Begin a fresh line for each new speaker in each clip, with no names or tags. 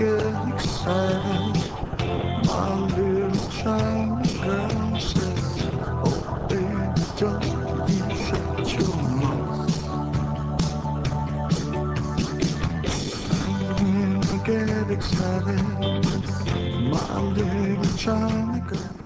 get excited. My little China girl says, oh baby, don't you shut your mouth. I get excited. My little China girl.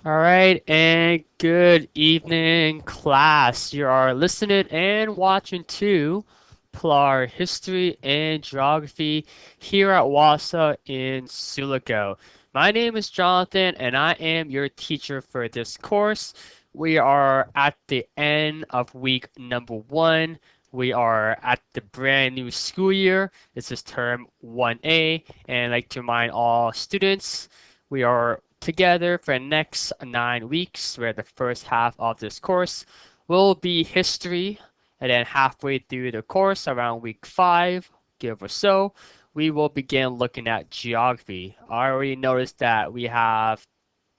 All right, and good evening, class. You are listening and watching to PLAR History and Geography here at WASA in Sulaco. My name is Jonathan, and I am your teacher for this course. We are at the end of week number 1. We are at the brand new school year. This is term 1A, and I'd like to remind all students we are together for the next 9 weeks, where the first half of this course will be history, and then halfway through the course, around week 5, give or so, we will begin looking at geography. I already noticed that we have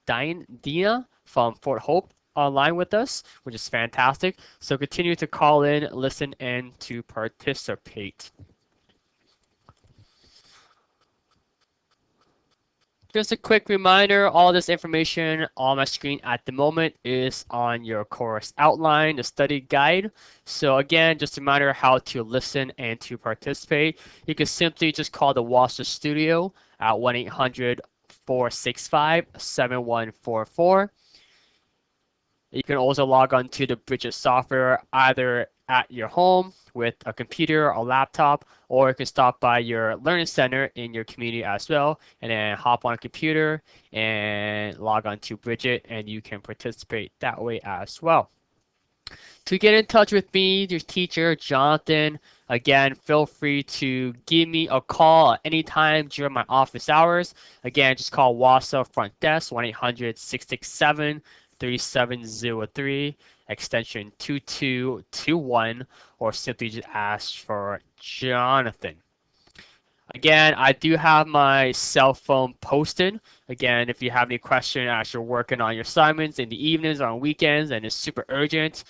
Dina from Fort Hope online with us, which is fantastic. So continue to call in, listen, and to participate. Just a quick reminder, all this information on my screen at the moment is on your course outline, the study guide. So again, just a reminder how to listen and to participate. You can simply just call the WASA studio at 1-800-465-7144. You can also log on to the Bridget software either at your home with a computer or laptop, or you can stop by your learning center in your community as well, and then hop on a computer and log on to Bridget, and you can participate that way as well. To get in touch with me, your teacher, Jonathan, again, feel free to give me a call at any time during my office hours. Again, just call WASA front desk, 1-800-667-3703, extension 2221, or simply just ask for Jonathan. Again, I do have my cell phone posted. Again, if you have any question as you're working on your assignments in the evenings or on weekends and it's super urgent,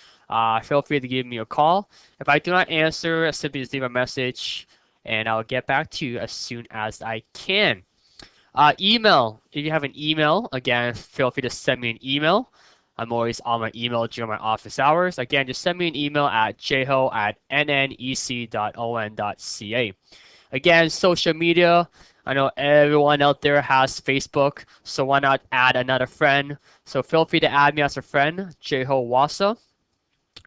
feel free to give me a call. If I do not answer, simply just leave a message and I'll get back to you as soon as I can. Email. If you have an email, again, feel free to send me an email. I'm always on my email during my office hours. Again, just send me an email at jho@nnec.on.ca. Again, social media. I know everyone out there has Facebook, so why not add another friend? So feel free to add me as a friend, jhowasa.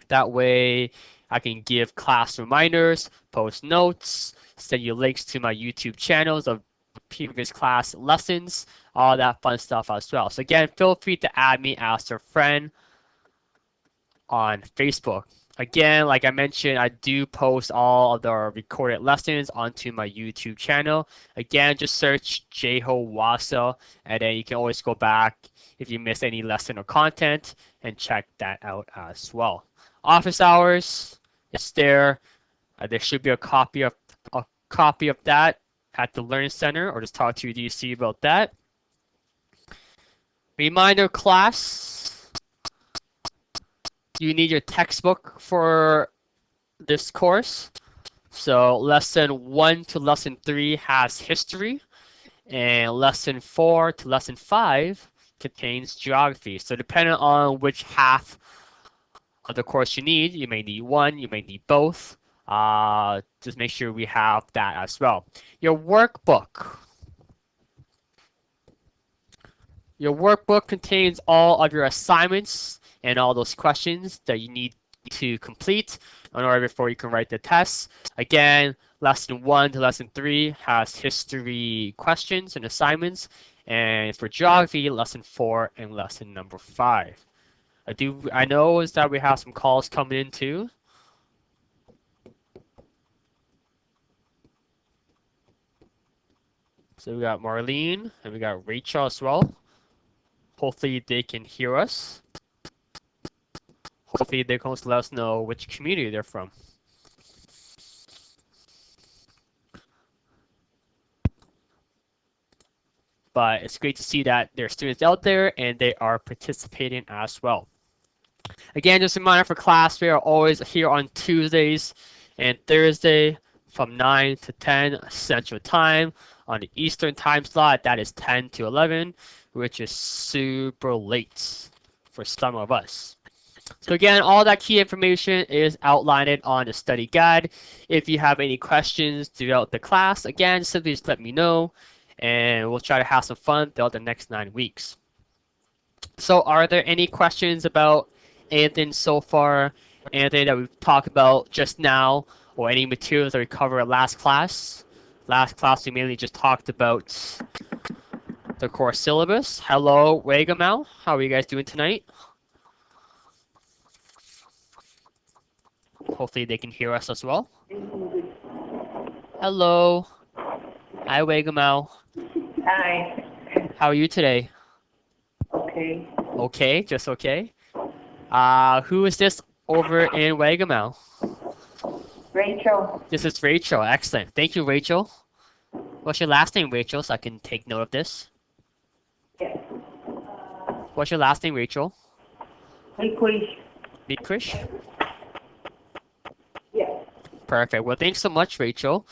That way I can give class reminders, post notes, send you links to my YouTube channels of previous class lessons, all that fun stuff as well. So again, feel free to add me as a friend on Facebook. Again, like I mentioned, I do post all of the recorded lessons onto my YouTube channel. Again, just search jhowasa, and then you can always go back if you miss any lesson or content and check that out as well. Office hours, it's there. There should be a copy of that at the Learning Center, or just talk to your DC about that. Reminder class, you need your textbook for this course. So lesson 1 to lesson 3 has history, and lesson 4 to lesson 5 contains geography. So depending on which half of the course you may need one, you may need both. Just make sure we have that as well. Your workbook. Your workbook contains all of your assignments and all those questions that you need to complete in order before you can write the test. Again, lesson 1 to lesson 3 has history questions and assignments, and for geography, lesson 4 and lesson number 5. I know is that we have some calls coming in too. So we got Marlene and we got Rachel as well. Hopefully they can hear us. Hopefully they can also let us know which community they're from. But it's great to see that there are students out there and they are participating as well. Again, just a reminder for class, we are always here on Tuesdays and Thursday from 9 to 10 Central Time. On the Eastern time slot, that is 10 to 11, which is super late for some of us. So again, all that key information is outlined on the study guide. If you have any questions throughout the class, again, simply just let me know, and we'll try to have some fun throughout the next 9 weeks. So are there any questions about anything so far, anything that we've talked about just now, or any materials that we covered last class? Last class we mainly just talked about the core syllabus. Hello, Wegamau. How are you guys doing tonight? Hopefully they can hear us as well. Hello. Hi, Wegamau.
Hi.
How are you today?
Okay.
Okay, just okay. Who is this over in Wegamau?
Rachel.
This is Rachel. Excellent. Thank you, Rachel. What's your last name, Rachel, so I can take note of this?
Yes.
What's your last name, Rachel?
Liquish.
Mikrish?
Yes.
Perfect. Well, thanks so much, Rachel.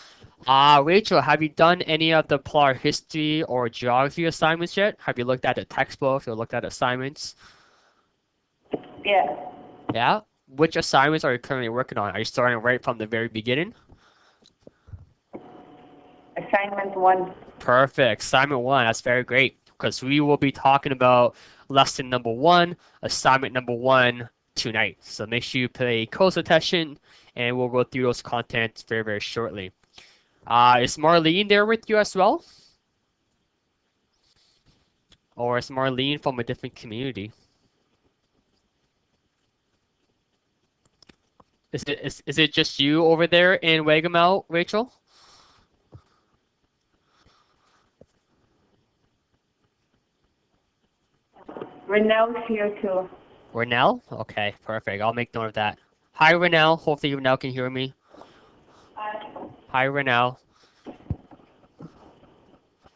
Rachel, have you done any of the PLAR history or geography assignments yet? Have you looked at the textbook? Have you looked at assignments?
Yes.
Yeah? Which assignments are you currently working on? Are you starting right from the very beginning?
Assignment 1.
Perfect. Assignment 1. That's very great because we will be talking about lesson number 1, assignment number 1 tonight. So make sure you pay close attention and we'll go through those contents very, very shortly. Is Marlene there with you as well? Or is Marlene from a different community? Is it just you over there in Wagamel, Rachel?
Renel's here too.
Renell? Okay, perfect. I'll make note of that. Hi, Renell. Hopefully Renell can hear me. Hi, Renell.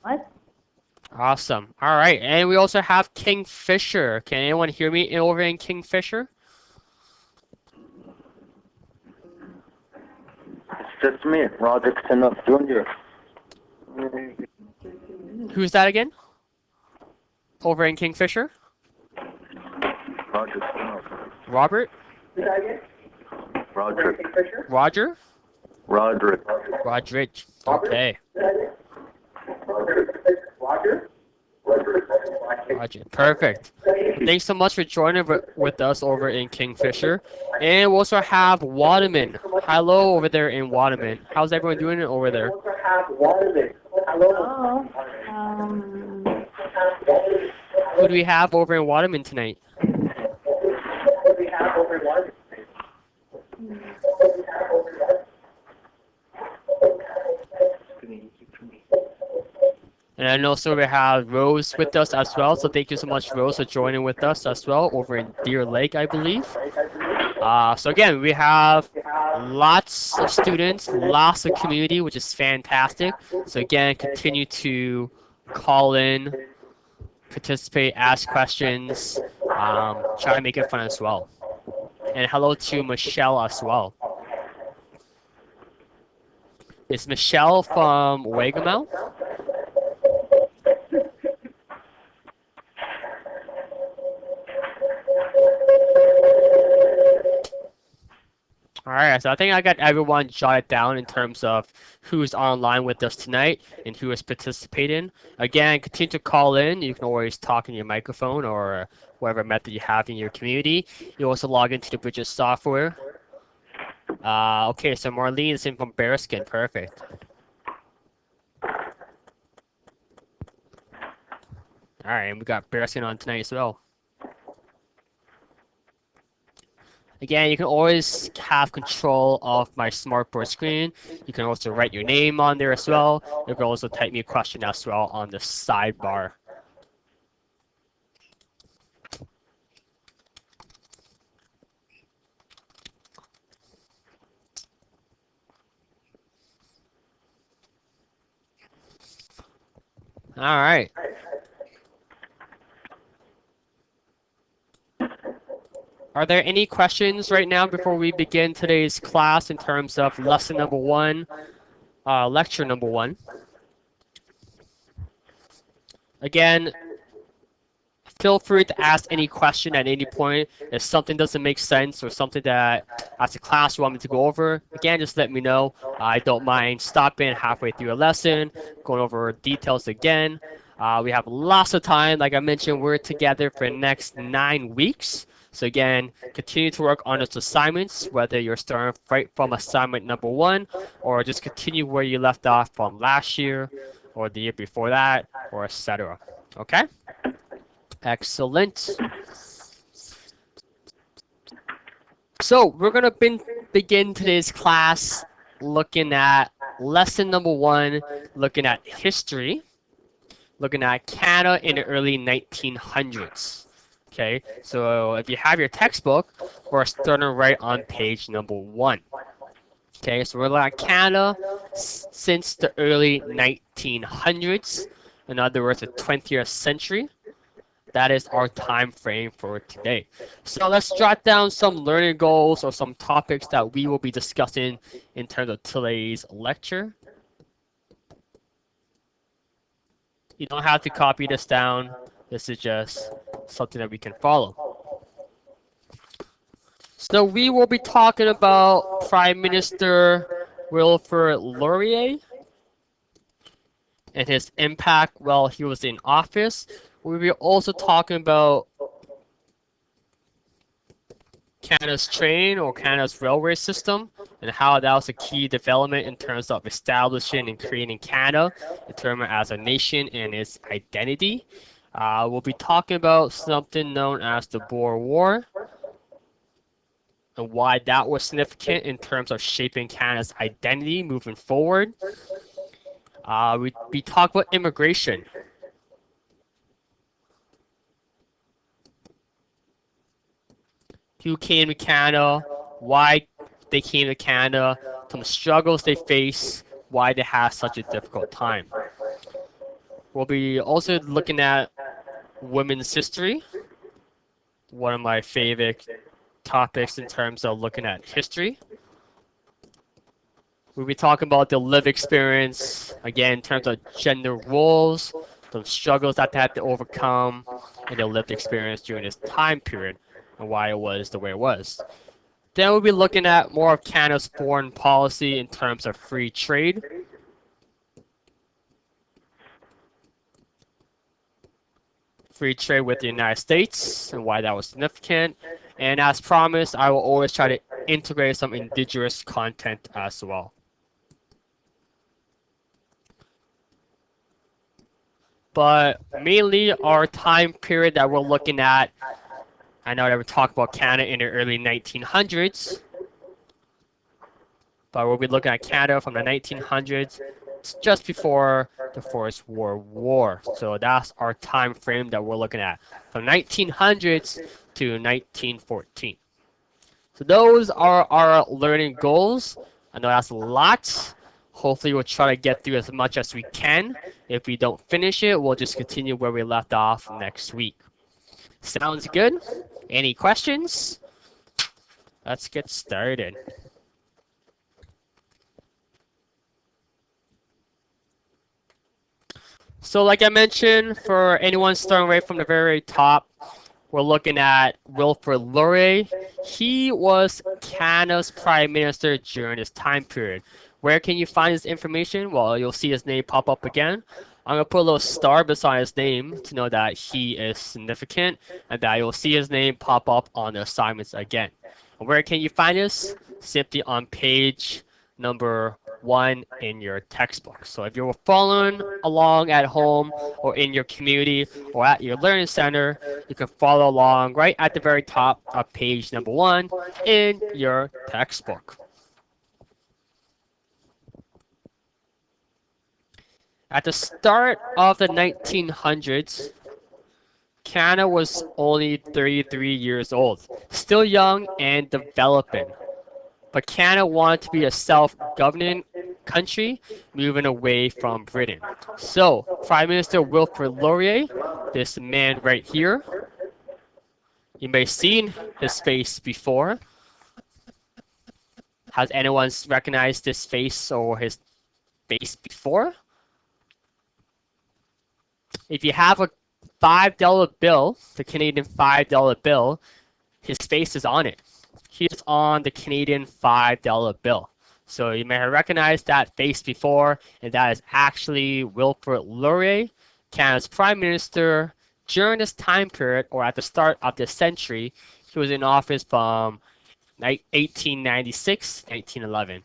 What?
Awesome. All right, and we also have Kingfisher. Can anyone hear me over in Kingfisher?
It's just me, Roger Kenneth Jr.
Who's that again? Over in Kingfisher?
Roger Kenneth.
Robert?
Roger.
Roger?
Roderick.
Rodrich. Okay. Roger. Perfect. Thanks so much for joining with us over in Kingfisher. And we also have Waterman. Hello over there in Waterman. How's everyone doing over there?
Hello.
Who do we have over in Waterman tonight? And I know so we have Rose with us as well. So thank you so much, Rose, for joining with us as well over in Deer Lake, I believe. So again, we have lots of students, lots of community, which is fantastic. So again, continue to call in, participate, ask questions, try to make it fun as well. And hello to Michelle as well. Is Michelle from Wagamel? All right, so I think I got everyone jotted down in terms of who's online with us tonight and who is participating. Again, continue to call in. You can always talk in your microphone or whatever method you have in your community. You also log into the Bridges software. Okay, so Marlene is in from Bearskin. Perfect. All right, and we got Bearskin on tonight as well. Again, you can always have control of my smartboard screen. You can also write your name on there as well. You can also type me a question as well on the sidebar. All right. Are there any questions right now before we begin today's class in terms of lesson number 1, lecture number 1. Again, feel free to ask any question at any point. If something doesn't make sense or something that as a class you want me to go over, again, just let me know. I don't mind stopping halfway through a lesson, going over details again. We have lots of time. Like I mentioned, we're together for the next 9 weeks. So again, continue to work on those assignments, whether you're starting right from assignment number 1 or just continue where you left off from last year or the year before that, or etc. Okay? Excellent. So we're going to begin today's class looking at lesson number 1, looking at history, looking at Canada in the early 1900s. Okay, so if you have your textbook, we're starting right on page number 1. Okay, so we're looking at Canada since the early 1900s, in other words, the 20th century. That is our time frame for today. So let's jot down some learning goals or some topics that we will be discussing in terms of today's lecture. You don't have to copy this down. This is just something that we can follow. So we will be talking about Prime Minister Wilfrid Laurier and his impact while he was in office. We'll be also talking about Canada's train or Canada's railway system and how that was a key development in terms of establishing and creating Canada in terms as a nation and its identity. We'll be talking about something known as the Boer War and why that was significant in terms of shaping Canada's identity moving forward. We'll be talking about immigration. Who came to Canada, why they came to Canada, some struggles they face, why they have such a difficult time. We'll be also looking at women's history, one of my favorite topics in terms of looking at history. We'll be talking about the lived experience, again, in terms of gender roles, the struggles that they had to overcome, and their lived experience during this time period, and why it was the way it was. Then we'll be looking at more of Canada's foreign policy in terms of free trade. Free trade with the United States and why that was significant. And as promised, I will always try to integrate some indigenous content as well. But mainly our time period that we're looking at, I know that we talked about Canada in the early 1900s, but we'll be looking at Canada from the 1900s just before the First World War. So that's our time frame that we're looking at, from 1900s to 1914. So those are our learning goals. I know that's a lot. Hopefully we'll try to get through as much as we can. If we don't finish it, we'll just continue where we left off next week. Sounds good? Any questions? Let's get started. So like I mentioned, for anyone starting right from the very top, we're looking at Wilfrid Laurier. He was Canada's Prime Minister during this time period. Where can you find his information? Well, you'll see his name pop up again. I'm going to put a little star beside his name to know that he is significant and that you'll see his name pop up on the assignments again. And where can you find this? Simply on page number 1 in your textbook. So if you're following along at home or in your community or at your learning center, you can follow along right at the very top of page number 1 in your textbook. At the start of the 1900s, Canada was only 33 years old, still young and developing. But Canada wanted to be a self-governing country, moving away from Britain. So, Prime Minister Wilfrid Laurier, this man right here, you may have seen his face before. Has anyone recognized this face or his face before. If you have a $5 bill, the Canadian $5 bill, his face is on it. He is on the Canadian $5 bill. So you may have recognized that face before, and that is actually Wilfrid Laurier, Canada's Prime Minister during this time period, or at the start of this century. He was in office from 1896 to 1811.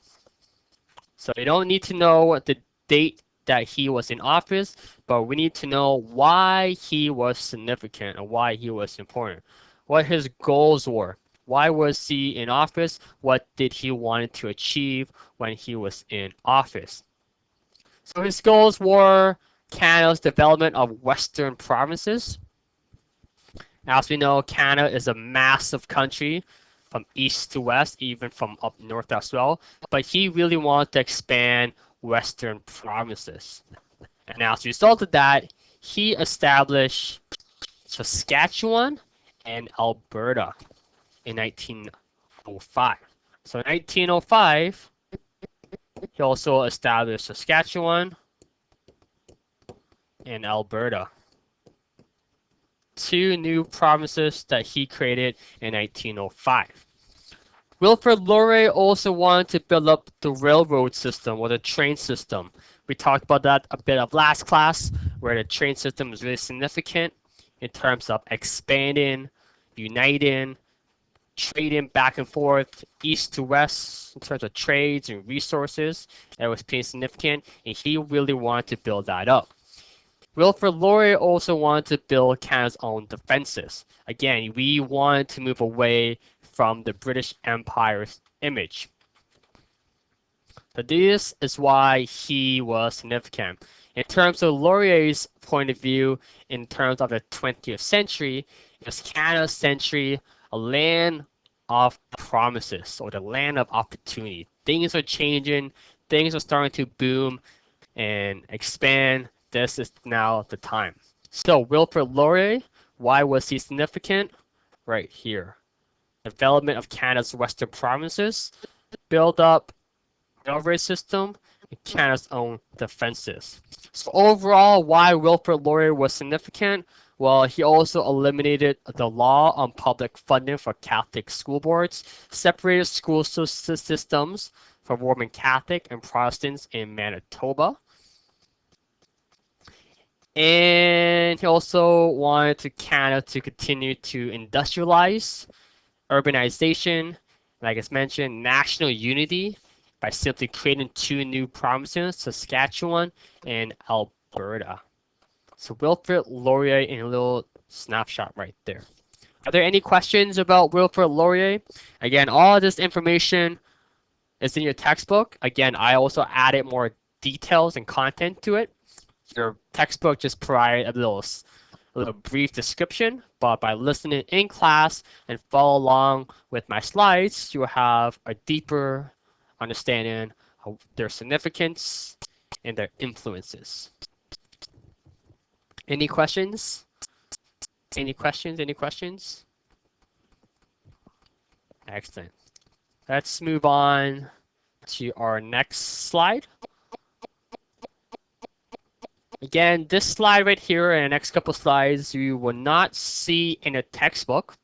So you don't need to know the date that he was in office, but we need to know why he was significant and why he was important, what his goals were. Why was he in office? What did he want to achieve when he was in office? So his goals were Canada's development of Western provinces. As we know, Canada is a massive country from east to west, even from up north as well. But he really wanted to expand Western provinces. And as a result of that, he established Saskatchewan and Alberta in 1905. So in 1905, he also established Saskatchewan and Alberta, two new provinces that he created in 1905. Wilfrid Laurier also wanted to build up the railroad system or the train system. We talked about that a bit of last class, where the train system is really significant in terms of expanding, uniting, trading back and forth, east to west, in terms of trades and resources. That was pretty significant, and he really wanted to build that up. Wilfrid Laurier also wanted to build Canada's own defenses. Again, we wanted to move away from the British Empire's image. So this is why he was significant. In terms of Laurier's point of view, in terms of the 20th century, it was Canada's century, a land of promises, or the land of opportunity. Things are changing, things are starting to boom and expand. This is now the time. So Wilfrid Laurier, why was he significant? Right here. Development of Canada's Western provinces, build up railway system, and Canada's own defenses. So overall, why Wilfrid Laurier was significant? Well, he also eliminated the law on public funding for Catholic school boards, separated school systems for Roman Catholic and Protestants in Manitoba. And he also wanted Canada to continue to industrialize, urbanization, like I mentioned, national unity by simply creating two new provinces, Saskatchewan and Alberta. So Wilfrid Laurier in a little snapshot right there. Are there any questions about Wilfrid Laurier? Again, all of this information is in your textbook. Again, I also added more details and content to it. Your textbook just provided a little brief description, but by listening in class and follow along with my slides, you will have a deeper understanding of their significance and their influences. Any questions? Any questions? Any questions? Excellent. Let's move on to our next slide. Again, this slide right here and the next couple slides you will not see in a textbook.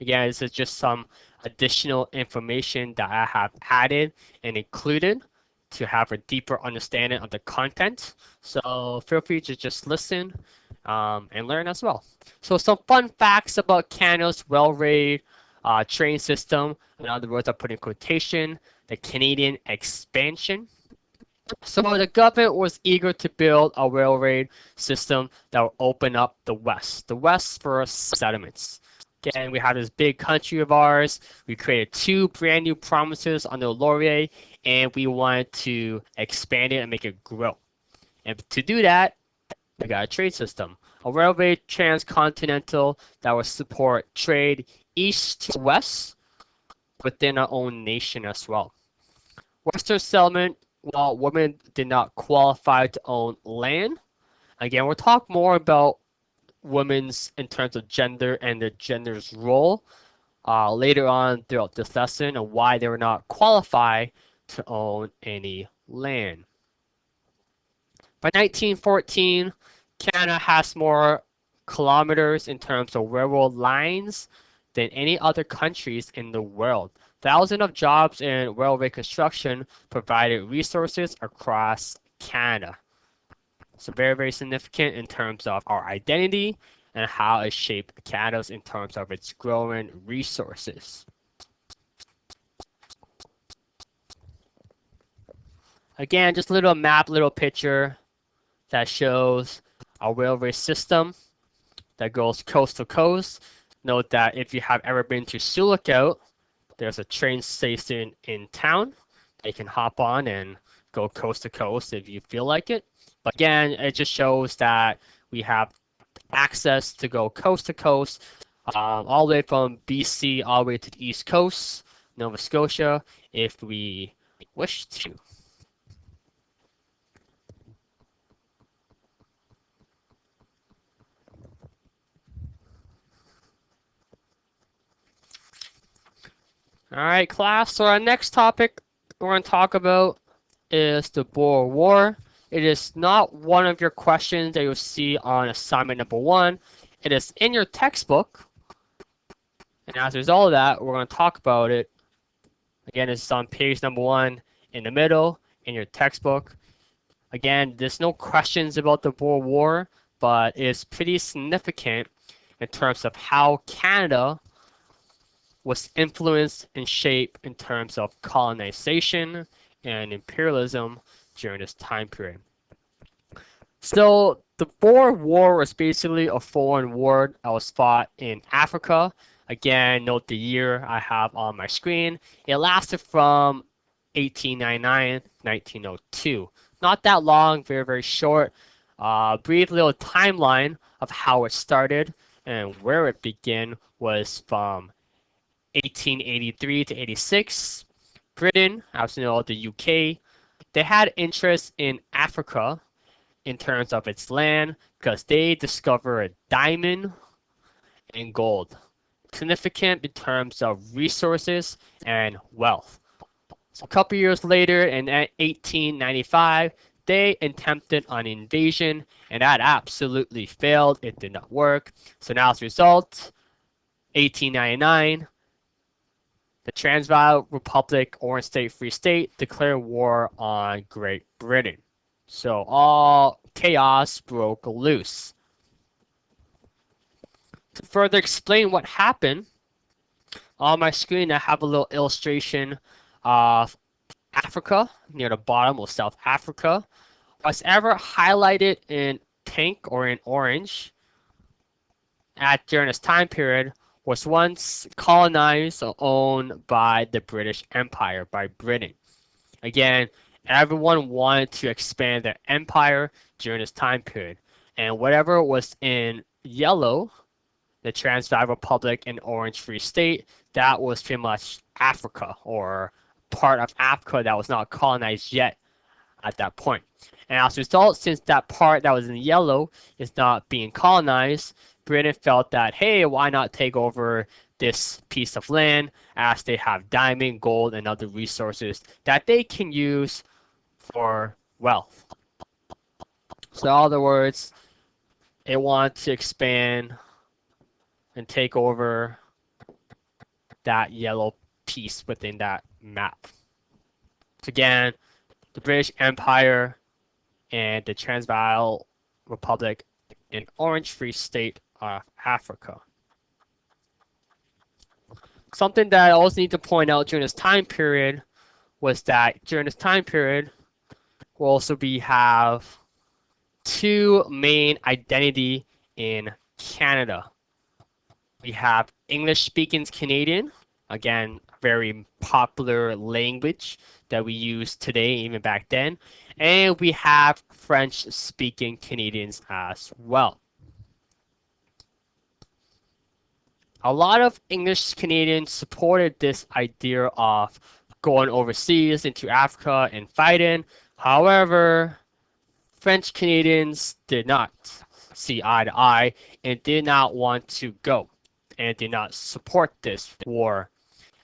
Again, this is just some additional information that I have added and included to have a deeper understanding of the content. So feel free to just listen and learn as well. So some fun facts about Canada's railway train system. In other words, I put in quotation, the Canadian expansion. So the government was eager to build a railroad system that would open up the West for settlements. Again, we have this big country of ours. We created two brand new provinces under Laurier, and we wanted to expand it and make it grow. And to do that, we got a trade system, a railway transcontinental that would support trade east to west within our own nation as well. Western settlement, while women did not qualify to own land. Again, we'll talk more about women's in terms of gender and their gender's role later on throughout this lesson and why they were not qualified to own any land. By 1914, Canada has more kilometers in terms of railroad lines than any other countries in the world. Thousands of jobs in railway construction provided resources across Canada. So very, very significant in terms of our identity and how it shaped Canada in terms of its growing resources. Again, just a little map, little picture that shows a railway system that goes coast to coast. Note that if you have ever been to Sulikout, there's a train station in town that you can hop on and go coast to coast if you feel like it. But again, it just shows that we have access to go coast to coast, all the way from BC all the way to the East Coast, Nova Scotia, if we wish to. All right, class. So our next topic we're going to talk about is the Boer War. It is not one of your questions that you'll see on assignment number 1. It is in your textbook. And as a result of that, we're going to talk about it. Again, it's on page number 1 in the middle in your textbook. Again, there's no questions about the Boer War, but it's pretty significant in terms of how Canada was influenced and shaped in terms of colonization and imperialism during this time period. So the Boer War was basically a foreign war that was fought in Africa. Again, note the year I have on my screen. It lasted from 1899 to 1902. Not that long, very, very short. Brief little timeline of how it started and where it began was from 1883 to 86. Britain, as you know, the UK, they had interest in Africa in terms of its land because they discovered diamond and gold. Significant in terms of resources and wealth. So a couple years later, in 1895, they attempted an invasion, and that absolutely failed. It did not work. So now as a result, 1899, the Transvaal Republic, Orange State Free State, declared war on Great Britain. So all chaos broke loose. To further explain what happened, on my screen I have a little illustration of Africa, near the bottom of South Africa. What's ever highlighted in pink or in orange during this time period was once colonized or owned by the British Empire, by Britain. Again, everyone wanted to expand their empire during this time period. And whatever was in yellow, the Transvaal Republic and Orange Free State, that was pretty much Africa, or part of Africa that was not colonized yet at that point. And as a result, since that part that was in yellow is not being colonized, Britain felt that, hey, why not take over this piece of land as they have diamond, gold, and other resources that they can use for wealth. So in other words, they want to expand and take over that yellow piece within that map. So again, the British Empire and the Transvaal Republic and Orange Free State of Africa. Something that I also need to point out during this time period was that during this time period, we'll also have two main identity in Canada. We have English-speaking Canadian, again, very popular language that we use today, even back then. And we have French-speaking Canadians as well. A lot of English Canadians supported this idea of going overseas into Africa and fighting. However, French Canadians did not see eye to eye and did not want to go and did not support this war.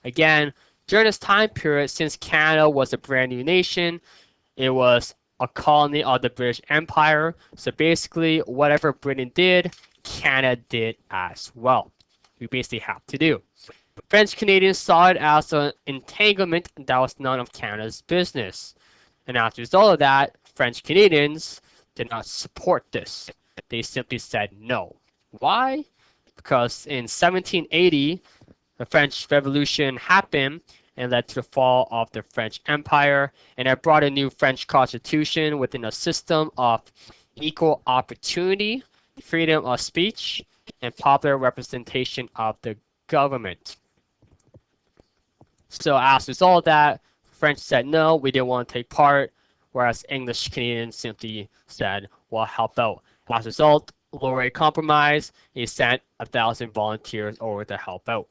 Again, during this time period, since Canada was a brand new nation, it was a colony of the British Empire. So basically, whatever Britain did, Canada did as well. We basically have to do. French Canadians saw it as an entanglement that was none of Canada's business. And as a result of that, French Canadians did not support this. They simply said no. Why? Because in 1780, the French Revolution happened and led to the fall of the French Empire, and it brought a new French constitution within a system of equal opportunity, freedom of speech, and popular representation of the government. So as a result of that, French said no, we didn't want to take part, whereas English Canadians simply said, we'll help out. As a result, Laurier compromised, he sent 1,000 volunteers over to help out.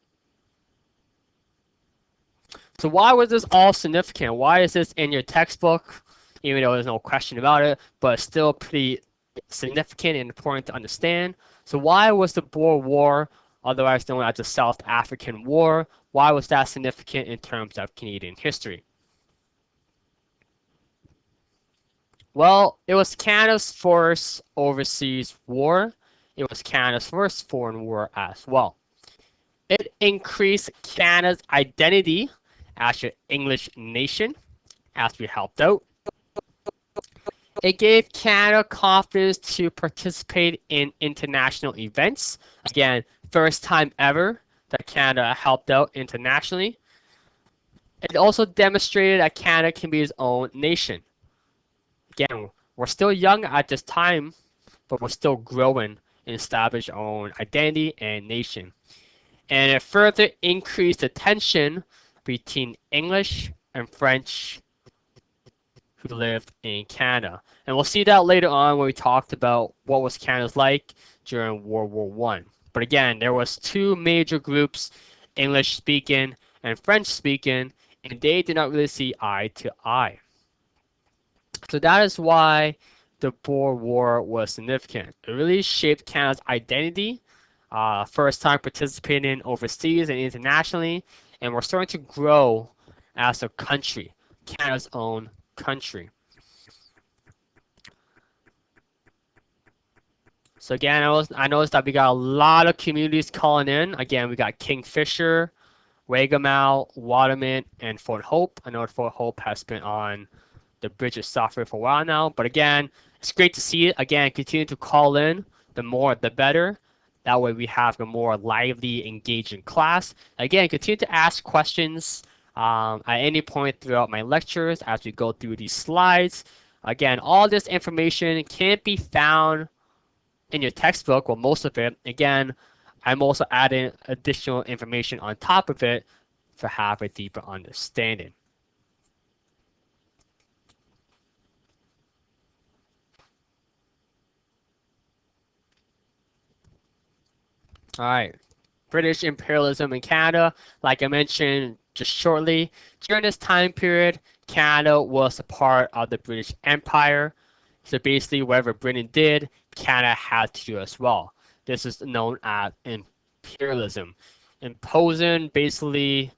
So why was this all significant? Why is this in your textbook? Even though there's no question about it, but it's still pretty significant and important to understand. So why was the Boer War, otherwise known as the South African War, why was that significant in terms of Canadian history? Well, it was Canada's first overseas war. It was Canada's first foreign war as well. It increased Canada's identity as an English nation, as we helped out. It gave Canada confidence to participate in international events. Again, first time ever that Canada helped out internationally. It also demonstrated that Canada can be its own nation. Again, we're still young at this time, but we're still growing and establish our own identity and nation. And it further increased the tension between English and French who lived in Canada. And we'll see that later on when we talked about what was Canada's like during World War One. But again, there was two major groups, English speaking and French speaking, and they did not really see eye to eye. So that is why the Boer War was significant. It really shaped Canada's identity, first time participating overseas and internationally, and we're starting to grow as a country, Canada's own country. So again, I noticed that we got a lot of communities calling in. Again, we got Kingfisher, Wagamau, Waterman, and Fort Hope. I know Fort Hope has been on the Bridges software for a while now, but again, it's great to see it. Again, continue to call in. The more, the better. That way we have a more lively, engaging class. Again, continue to ask questions at any point throughout my lectures as we go through these slides. Again, all this information can't be found in your textbook, well, most of it. Again, I'm also adding additional information on top of it to have a deeper understanding. All right, British imperialism in Canada. Like I mentioned just shortly, during this time period, Canada was a part of the British Empire. So basically, whatever Britain did, Canada had to do as well. This is known as imperialism, imposing basically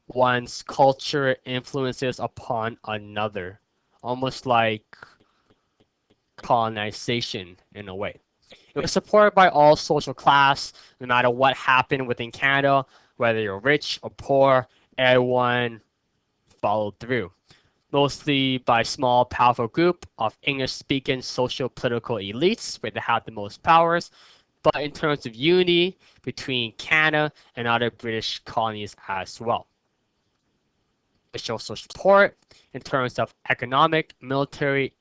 one's culture influences upon another, almost like colonization in a way. It was supported by all social class, no matter what happened within Canada, whether you're rich or poor, everyone followed through. Mostly by a small, powerful group of English-speaking social political elites, where they had the most powers, but in terms of unity between Canada and other British colonies as well. It shows support in terms of economic, military,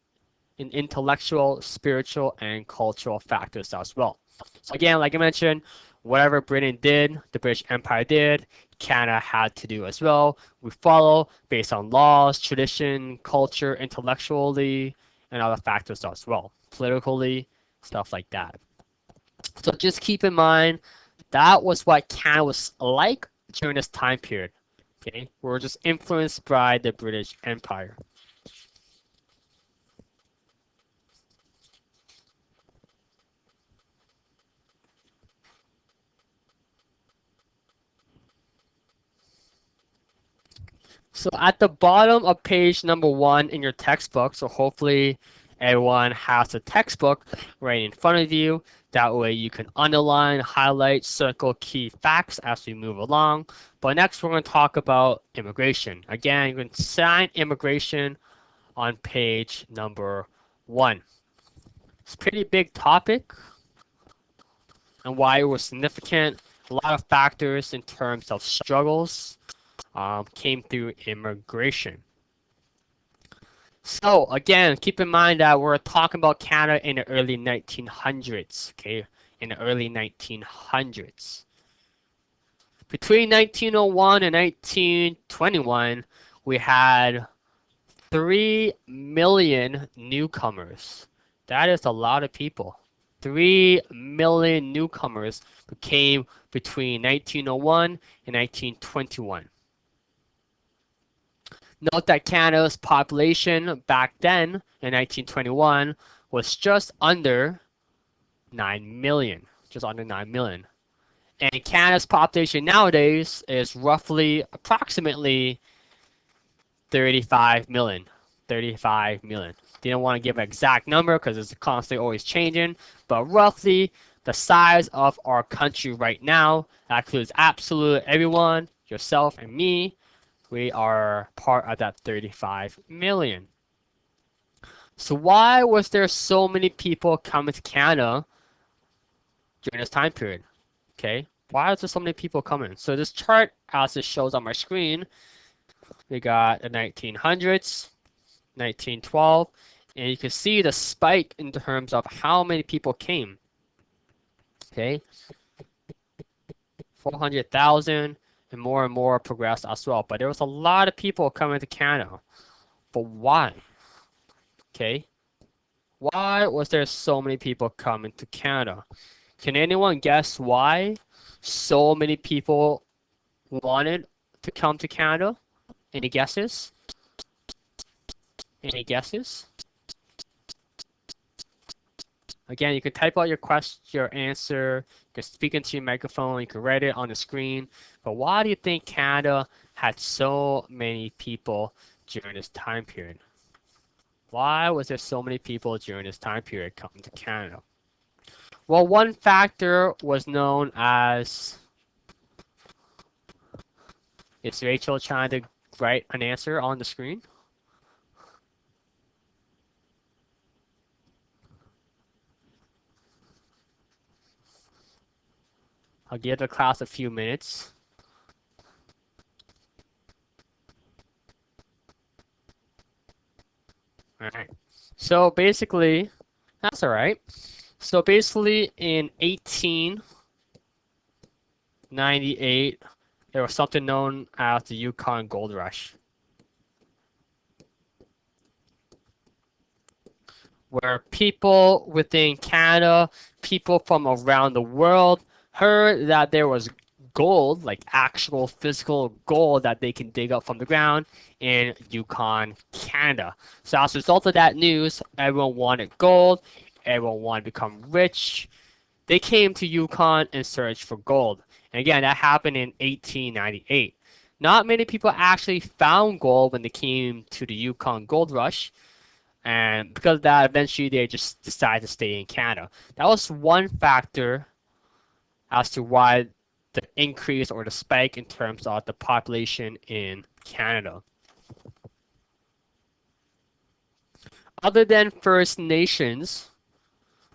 and intellectual, spiritual, and cultural factors as well. So again, like I mentioned, whatever Britain did, the British Empire did, Canada had to do as well. We follow based on laws, tradition, culture, intellectually, and other factors as well, politically, stuff like that. So just keep in mind, that was what Canada was like during this time period. Okay, we're just influenced by the British Empire. So at the bottom of page number 1 in your textbook, so hopefully everyone has a textbook right in front of you. That way you can underline, highlight, circle key facts as we move along. But next we're going to talk about immigration. Again, you can sign immigration on page number 1. It's a pretty big topic and why it was significant. A lot of factors in terms of struggles came through immigration. So again, keep in mind that we're talking about Canada in the early 1900s, okay? In the early 1900s. Between 1901 and 1921, we had 3 million newcomers. That is a lot of people. 3 million newcomers who came between 1901 and 1921. Note that Canada's population back then in 1921 was just under 9 million. Just under 9 million. And Canada's population nowadays is roughly approximately 35 million. 35 million. Didn't want to give an exact number because it's constantly always changing, but roughly the size of our country right now, that includes absolute everyone, yourself and me, we are part of that 35 million. So why was there so many people coming to Canada during this time period? Okay, why is there so many people coming? So this chart, as it shows on my screen, we got the 1900s, 1912, and you can see the spike in terms of how many people came. Okay, 400,000 and more progressed as well. But there was a lot of people coming to Canada. But why? Okay, why was there so many people coming to Canada? Can anyone guess why so many people wanted to come to Canada? Any guesses? Any guesses? Again, you can type out your question, your answer, you can speak into your microphone, you can write it on the screen. But why do you think Canada had so many people during this time period? Why was there so many people during this time period coming to Canada? Well, one factor was known as, is Rachel trying to write an answer on the screen? I'll give the class a few minutes. All right. So basically, that's all right. So basically in 1898, there was something known as the Yukon Gold Rush, where people within Canada, people from around the world heard that there was gold, like actual physical gold that they can dig up from the ground in Yukon, Canada. So as a result of that news, everyone wanted gold, everyone wanted to become rich. They came to Yukon and searched for gold. And again, that happened in 1898. Not many people actually found gold when they came to the Yukon Gold Rush. And because of that, eventually they just decided to stay in Canada. That was one factor as to why the increase or the spike in terms of the population in Canada. Other than First Nations,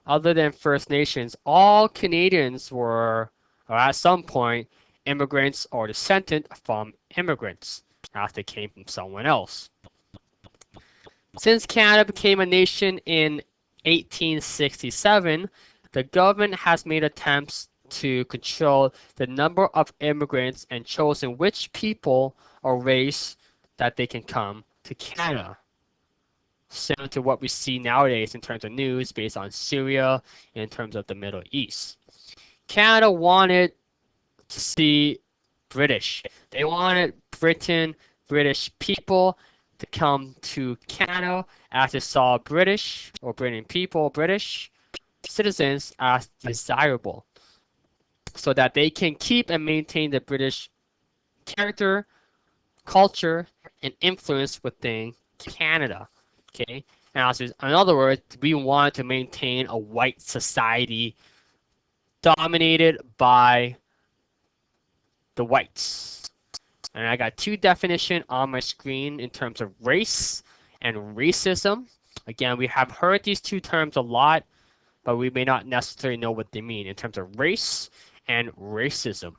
all Canadians were, or at some point, immigrants or descendant from immigrants as they came from someone else. Since Canada became a nation in 1867, the government has made attempts to control the number of immigrants and chosen which people or race that they can come to Canada. Similar to what we see nowadays in terms of news based on Syria and in terms of the Middle East. Canada wanted to see British. They wanted British people to come to Canada as they saw British citizens as desirable so that they can keep and maintain the British character, culture, and influence within Canada. Okay, now so in other words, we want to maintain a white society dominated by the whites. And I got two definitions on my screen in terms of race and racism. Again, we have heard these two terms a lot, but we may not necessarily know what they mean in terms of race and racism.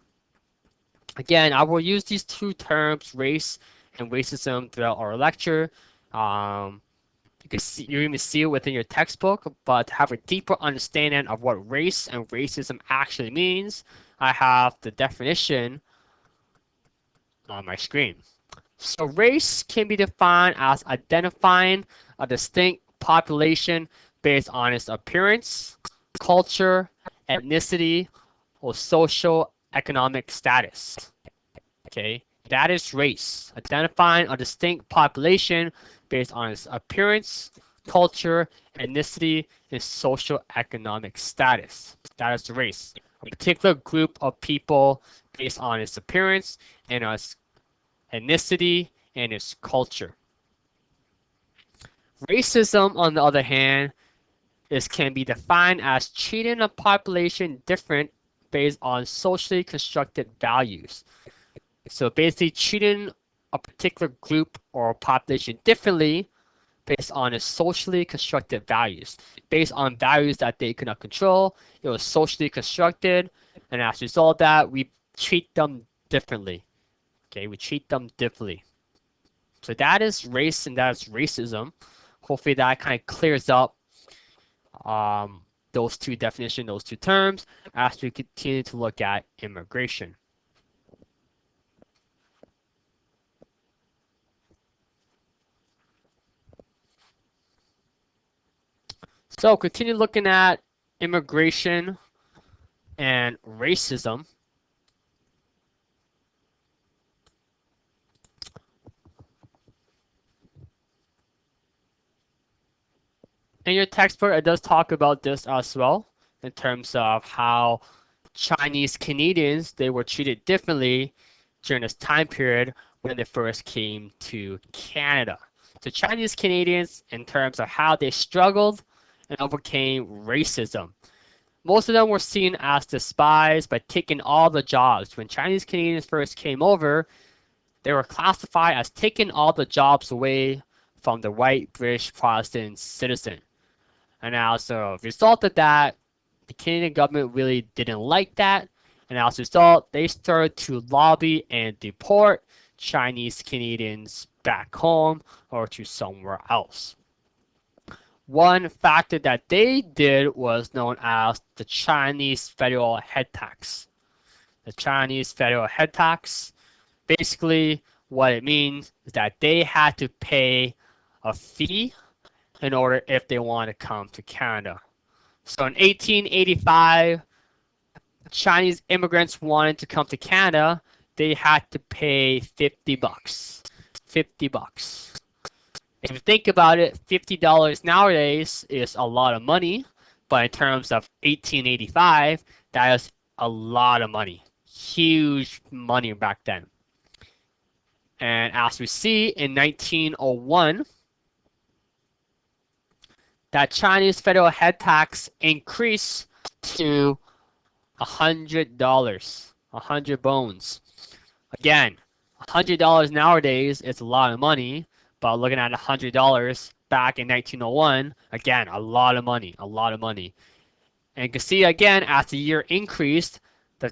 Again, I will use these two terms, race and racism, throughout our lecture. You even see it within your textbook, but to have a deeper understanding of what race and racism actually means, I have the definition on my screen. So race can be defined as identifying a distinct population based on its appearance, culture, ethnicity, or social economic status. Okay, that is race, identifying a distinct population based on its appearance, culture, ethnicity, and social economic status. That is race. A particular group of people based on its appearance and its ethnicity and its culture. Racism, on the other hand, can be defined as treating a population different based on socially constructed values. So basically treating a particular group or population differently based on its socially constructed values. Based on values that they cannot control, it was socially constructed, and as a result of that, we treat them differently. Okay, we treat them differently. So that is race and that is racism. Hopefully that kind of clears up those two definitions, those two terms, as we continue to look at immigration. So continue looking at immigration and racism. In your textbook, it does talk about this as well, in terms of how Chinese Canadians, they were treated differently during this time period when they first came to Canada. So Chinese Canadians, in terms of how they struggled and overcame racism. Most of them were seen as despised by taking all the jobs. When Chinese Canadians first came over, they were classified as taking all the jobs away from the white British Protestant citizen. And as a result of that, the Canadian government really didn't like that. And as a result, they started to lobby and deport Chinese Canadians back home or to somewhere else. One factor that they did was known as the Chinese federal head tax. The Chinese federal head tax, basically what it means is that they had to pay a fee in order if they want to come to Canada. So in 1885, Chinese immigrants wanted to come to Canada, they had to pay 50 bucks. 50 bucks. If you think about it, $50 nowadays is a lot of money, but in terms of 1885, that is a lot of money. Huge money back then. And as we see in 1901, that Chinese federal head tax increased to $100, 100 bones. Again, $100 nowadays is a lot of money, but looking at $100 back in 1901, again, a lot of money, a lot of money. And you can see again, as the year increased, the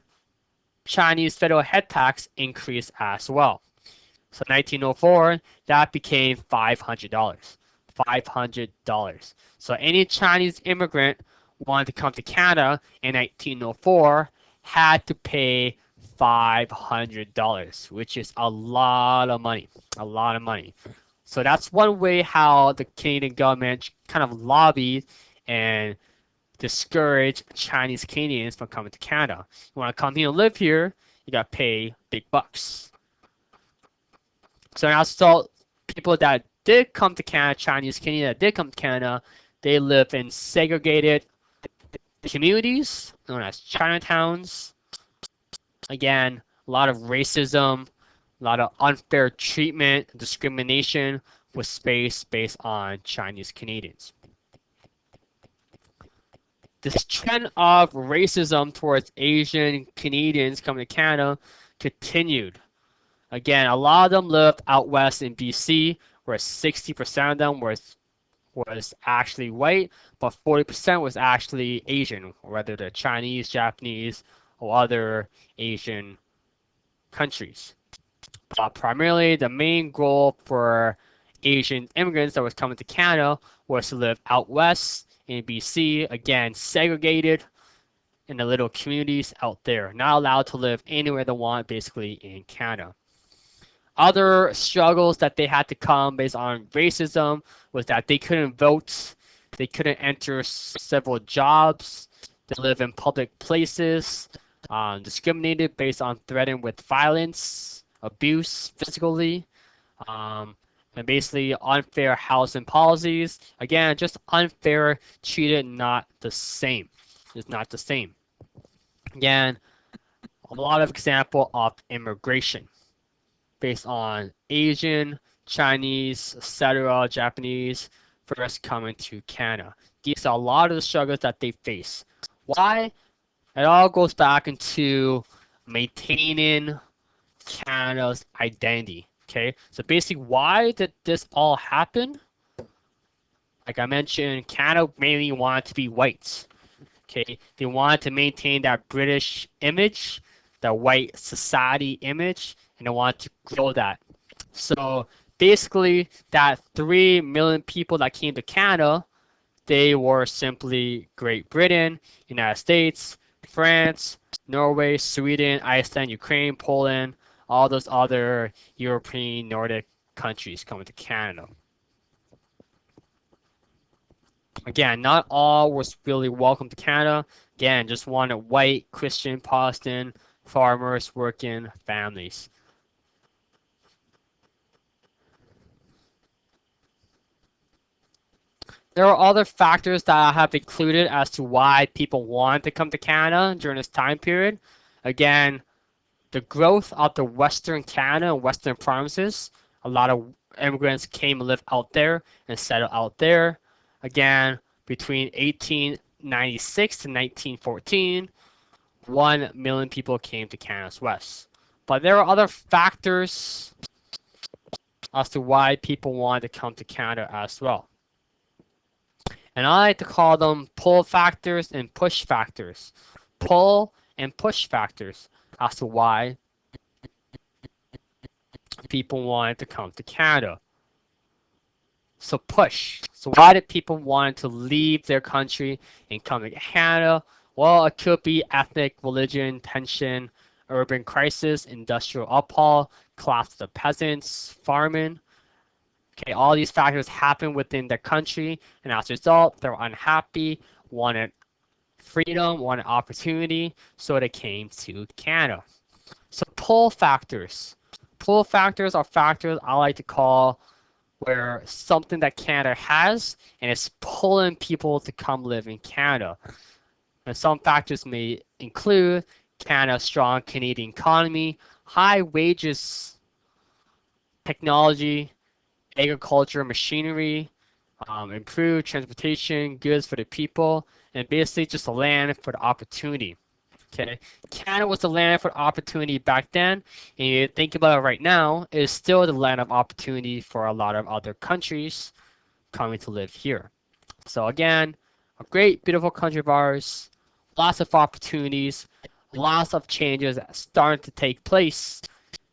Chinese federal head tax increased as well. So 1904, that became $500. $500. So any Chinese immigrant wanted to come to Canada in 1904 had to pay $500, which is a lot of money. A lot of money. So that's one way how the Canadian government kind of lobbied and discouraged Chinese Canadians from coming to Canada. You want to come here and live here, you got to pay big bucks. So now, so people that did come to Canada, Chinese Canadians that did come to Canada, they live in segregated communities known as Chinatowns. Again, a lot of racism, A lot of unfair treatment, discrimination was faced based on Chinese Canadians. This trend of racism towards Asian Canadians coming to Canada continued. Again, a lot of them lived out west in BC, where 60% of them was actually white, but 40% was actually Asian, whether they're Chinese, Japanese, or other Asian countries. Primarily, the main goal for Asian immigrants that was coming to Canada was to live out west in BC, again, segregated in the little communities out there, not allowed to live anywhere they want, basically, in Canada. Other struggles that they had to come based on racism was that they couldn't vote, they couldn't enter several jobs, they live in public places, discriminated based on threatened with violence, abuse physically, and basically unfair housing policies. Again, just unfair, treated not the same. It's not the same. Again, a lot of example of immigration based on Asian, Chinese, etc., Japanese first coming to Canada. These are a lot of the struggles that they face. Why? It all goes back into maintaining Canada's identity. Okay, so basically, why did this all happen? Like I mentioned, Canada mainly wanted to be white. Okay, they wanted to maintain that British image, that white society image, and they wanted to grow that. So basically, that 3 million people that came to Canada, they were simply Great Britain, United States, France, Norway, Sweden, Iceland, Ukraine, Poland, all those other European Nordic countries coming to Canada. Again, not all was really welcome to Canada. Again, just wanted white, Christian, Protestant, farmers, working families. There are other factors that I have included as to why people wanted to come to Canada during this time period. Again, the growth of the Western Canada and Western provinces. A lot of immigrants came and lived out there and settled out there. Again, between 1896 to 1914, 1 million people came to Canada's West. But there are other factors as to why people wanted to come to Canada as well. And I like to call them pull factors and push factors. Pull and push factors as to why people wanted to come to Canada. So push. So why did people want to leave their country and come to Canada? Well, it could be ethnic, religion, tension, urban crisis, industrial uphaul, collapse of the peasants, farming. Okay, all these factors happen within the country, and as a result, they're unhappy, wanted freedom, wanted opportunity, so they came to Canada. So pull factors. Pull factors are factors I like to call where something that Canada has, and it's pulling people to come live in Canada. And some factors may include Canada's strong Canadian economy, high wages, technology, agriculture, machinery, improved transportation, goods for the people, and basically just a land for the opportunity. Okay, Canada was the land for opportunity back then, and you think about it right now, it is still the land of opportunity for a lot of other countries coming to live here. So again, a great, beautiful country of ours, lots of opportunities, lots of changes starting to take place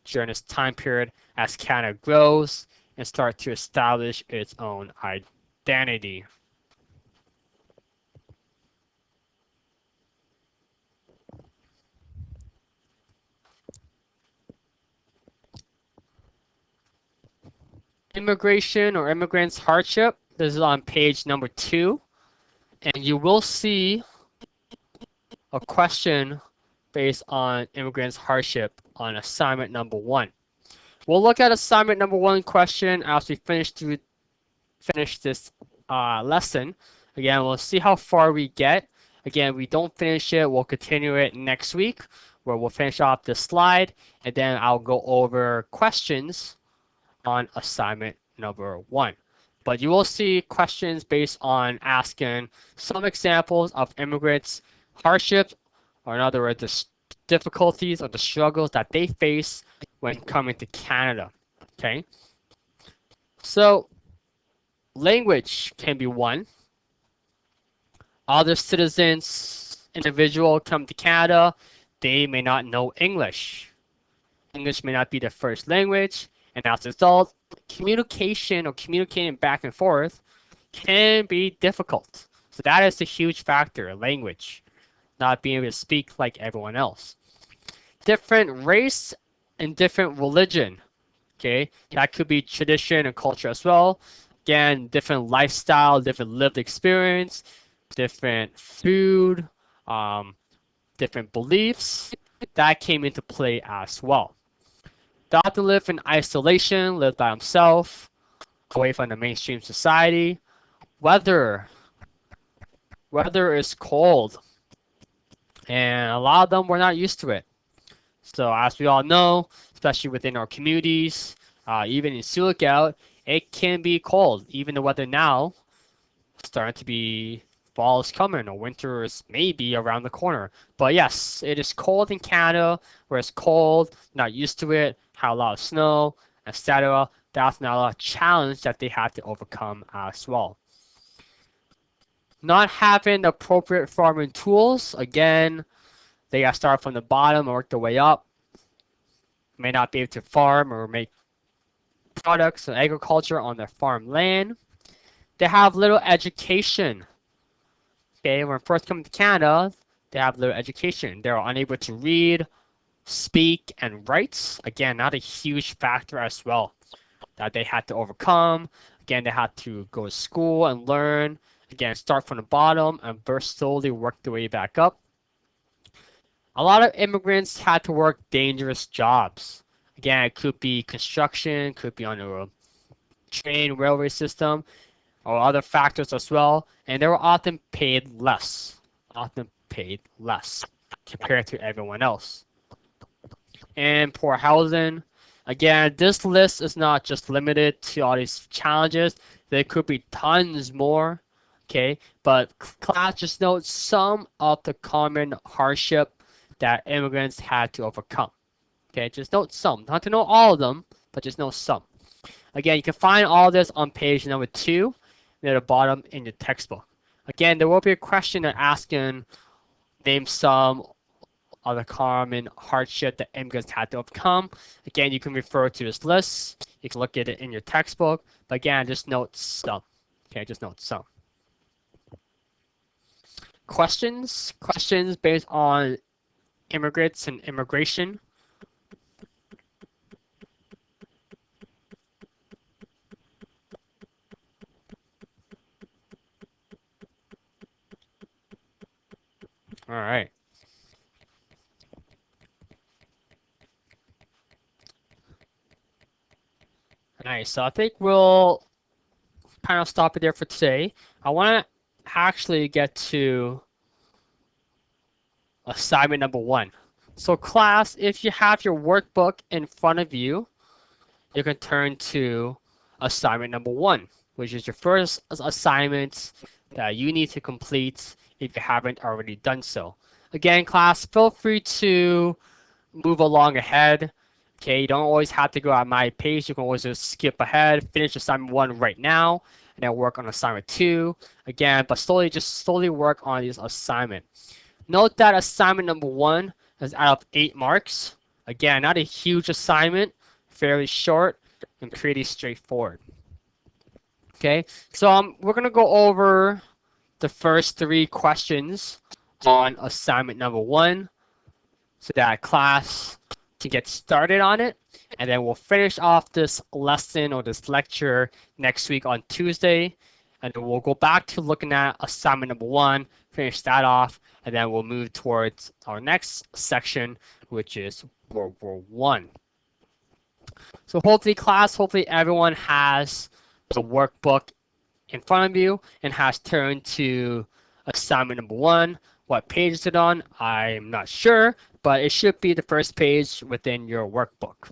during this time period as Canada grows and start to establish its own identity. Immigration or immigrants' hardship. This is on page number 2. And you will see a question based on immigrants' hardship on assignment number 1. We'll look at assignment number 1 question as we finish this lesson. Again, we'll see how far we get. Again, we don't finish it, we'll continue it next week. where we'll finish off this slide, and then I'll go over questions on assignment number 1. But you will see questions based on asking some examples of immigrants' hardships, or in other words, the difficulties or the struggles that they face when coming to Canada. Okay, so language can be one. Other citizens, individual come to Canada, they may not know English. English may not be their first language, and as a result, communication or communicating back and forth can be difficult. So that is a huge factor, language, not being able to speak like everyone else. Different race and different religion, okay? That could be tradition and culture as well. Again, different lifestyle, different lived experience, different food, different beliefs, that came into play as well. Dr. lived in isolation, lived by himself, away from the mainstream society. Weather is cold, and a lot of them were not used to it. So as we all know, especially within our communities, even in Silicon, it can be cold. Even the weather now, starting to be fall is coming, or winter is maybe around the corner. But yes, it is cold in Canada, where it's cold, not used to it, had a lot of snow, etc. That's now a challenge that they have to overcome as well. Not having the appropriate farming tools, again, they got to start from the bottom and work their way up. May not be able to farm or make products and agriculture on their farm land. They have little education. Okay, when first coming to Canada, they have little education. They're unable to read, speak, and write. Again, not a huge factor as well that they had to overcome. Again, they had to go to school and learn. Again, start from the bottom and slowly work their way back up. A lot of immigrants had to work dangerous jobs. Again, it could be construction, could be on a train, railway system, or other factors as well, and they were often paid less compared to everyone else. And poor housing. Again, this list is not just limited to all these challenges. There could be tons more, okay? But class, just note some of the common hardship that immigrants had to overcome. Okay, just note some. Not to know all of them, but just know some. Again, you can find all this on page number 2 near the bottom in your textbook. Again, there will be a question asking, name some of the common hardship that immigrants had to overcome. Again, you can refer to this list. You can look at it in your textbook. But again, just note some. Okay, just note some. Questions based on immigrants and immigration. All right. Nice. So I think we'll kind of stop it there for today. I want to actually get to assignment number 1. So class, if you have your workbook in front of you, you can turn to assignment number 1, which is your first assignment that you need to complete if you haven't already done so. Again, class, feel free to move along ahead. Okay, you don't always have to go at my pace. You can always just skip ahead, finish assignment 1 right now, and then work on assignment 2. Again, but slowly work on this assignment. Note that assignment number 1 is out of 8 marks. Again, not a huge assignment, fairly short and pretty straightforward. Okay, so we're going to go over the first 3 questions on assignment number 1 so that class can get started on it, and then we'll finish off this lesson or this lecture next week on Tuesday, and then we'll go back to looking at assignment number 1, finish that off, and then we'll move towards our next section, which is World War I. So hopefully everyone has the workbook in front of you and has turned to assignment number 1. What page is it on? I'm not sure, but it should be the first page within your workbook.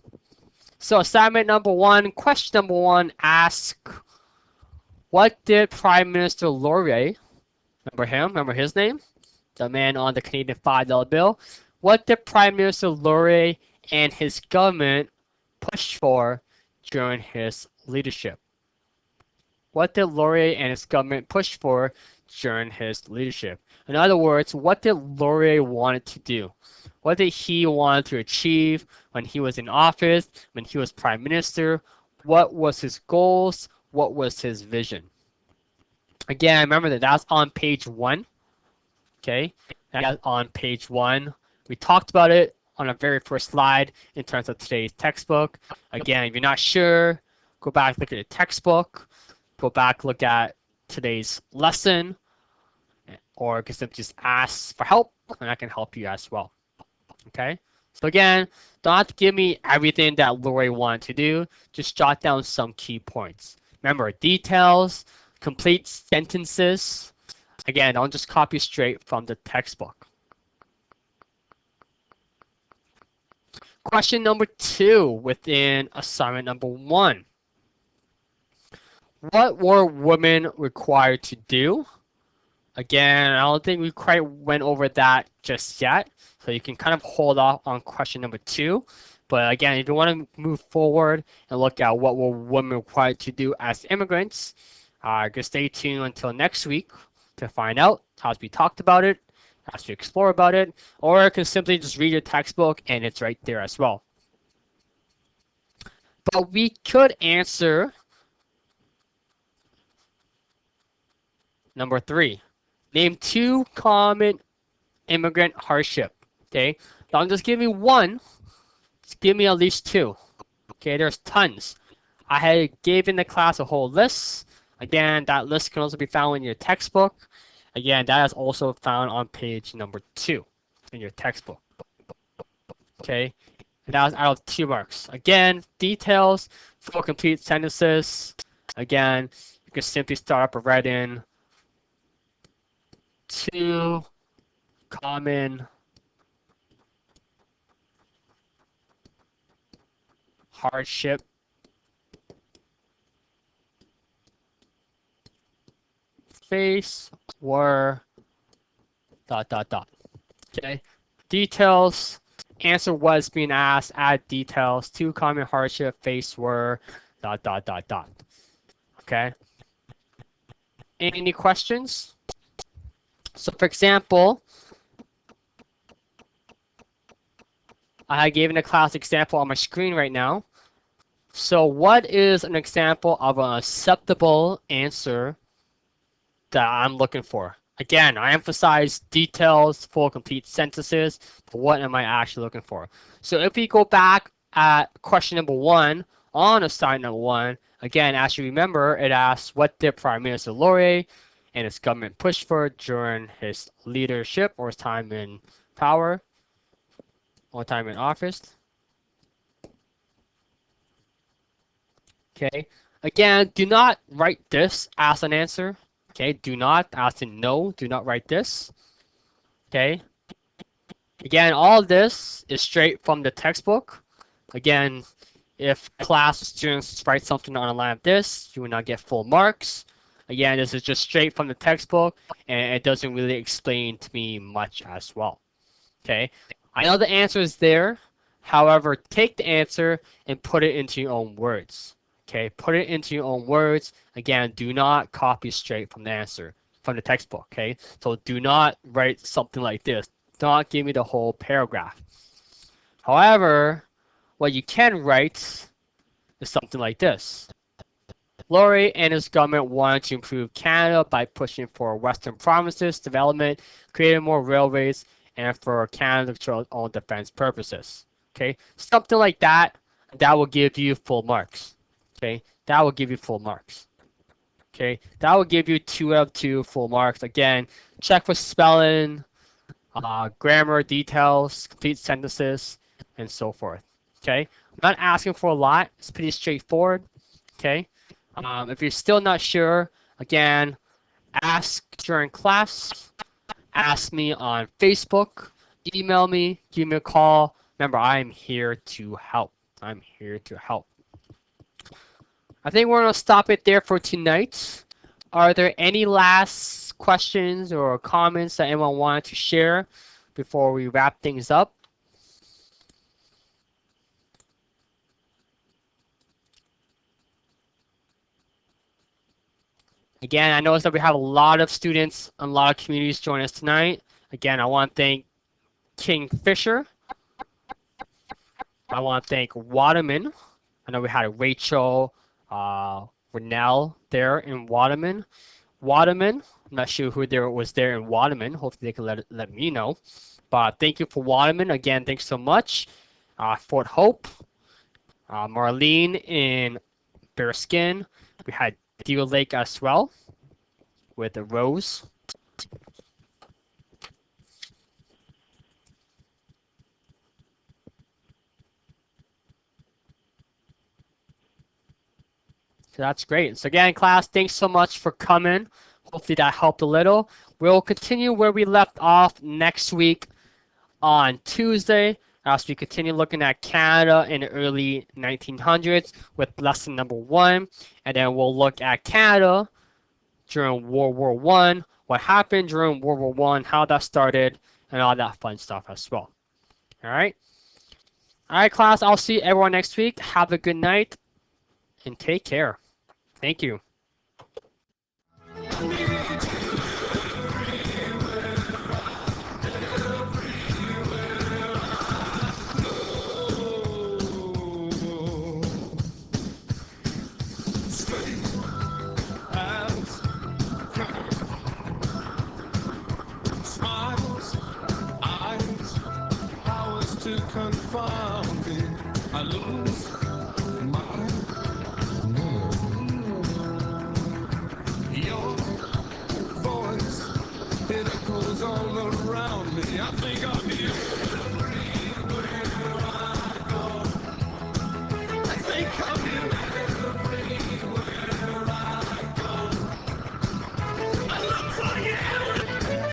So assignment number 1, question number 1 asks, what did Prime Minister Laurier, remember him, remember his name? The man on the Canadian $5 bill. What did Prime Minister Laurier and his government push for during his leadership? What did Laurier and his government push for during his leadership? In other words, what did Laurier want to do? What did he want to achieve when he was in office, when he was prime minister? What was his goals? What was his vision? Again, remember that that's on page 1. Okay, that's on page 1. We talked about it on our very first slide in terms of today's textbook. Again, if you're not sure, go back, look at the textbook. Go back, look at today's lesson, or you can simply just ask for help, and I can help you as well. Okay? So again, don't have to give me everything that Laurier wanted to do. Just jot down some key points. Remember, details, complete sentences. Again, don't just copy straight from the textbook. Question number 2 within assignment number 1. What were women required to do? Again, I don't think we quite went over that just yet, so you can kind of hold off on question number 2. But again, if you want to move forward and look at what were women required to do as immigrants, just stay tuned until next week to find out as we talked about it, as we explore about it, or you can simply just read your textbook and it's right there as well. But we could answer number 3. Name 2 common immigrant hardship. Okay, don't just give me 1. Just give me at least 2. Okay, there's tons. I had given the class a whole list. Again, that list can also be found in your textbook. Again, that is also found on page number 2 in your textbook. Okay, and that was out of 2 marks. Again, details, full complete sentences. Again, you can simply start up a write-in. 2 common hardship face were ... Okay, details, answer was being asked, add details, 2 common hardship face were ... Okay, any questions? So for example, I have given a class example on my screen right now. So what is an example of an acceptable answer that I'm looking for? Again, I emphasize details, full complete sentences, but what am I actually looking for? So if we go back at question number 1 on assignment number 1, again, as you remember, it asks, what did Prime Minister Laurier and his government push for during his leadership or his time in power or time in office? Okay, again, do not write this as an answer. Okay, do not, as in no, do not write this. Okay, again, all of this is straight from the textbook. Again, if class students write something on a line of this, you will not get full marks. Again, this is just straight from the textbook, and it doesn't really explain to me much as well. Okay, I know the answer is there. However, take the answer and put it into your own words. Okay, put it into your own words. Again, do not copy straight from the answer, from the textbook. Okay, so do not write something like this. Do not give me the whole paragraph. However, what you can write is something like this. Laurier and his government wanted to improve Canada by pushing for Western provinces development, creating more railways, and for Canada to control its own defense purposes. Okay, something like that. That will give you full marks. Okay, that will give you full marks. Okay, that will give you 2 out of 2 full marks. Again, check for spelling, grammar details, complete sentences, and so forth. Okay, I'm not asking for a lot. It's pretty straightforward. Okay, if you're still not sure, again, ask during class, ask me on Facebook, email me, give me a call. Remember, I'm here to help. I'm here to help. I think we're going to stop it there for tonight. Are there any last questions or comments that anyone wanted to share before we wrap things up? Again, I noticed that we have a lot of students and a lot of communities join us tonight. Again, I want to thank King Fisher. I want to thank Waterman. I know we had Rachel, Renell there in Waterman. I'm not sure who there was there in Waterman. Hopefully they can let me know. But thank you for Waterman. Again, thanks so much. Fort Hope, Marlene in Bearskin. We had Deer Lake as well with the Rose. So that's great. So again, class, thanks so much for coming. Hopefully that helped a little. We'll continue where we left off next week on Tuesday as we continue looking at Canada in the early 1900s with lesson number 1. And then we'll look at Canada during World War I, what happened during World War I, how that started, and all that fun stuff as well. All right? All right, class, I'll see everyone next week. Have a good night and take care. Thank you.
Smiles, eyes, powers to confound me. I lose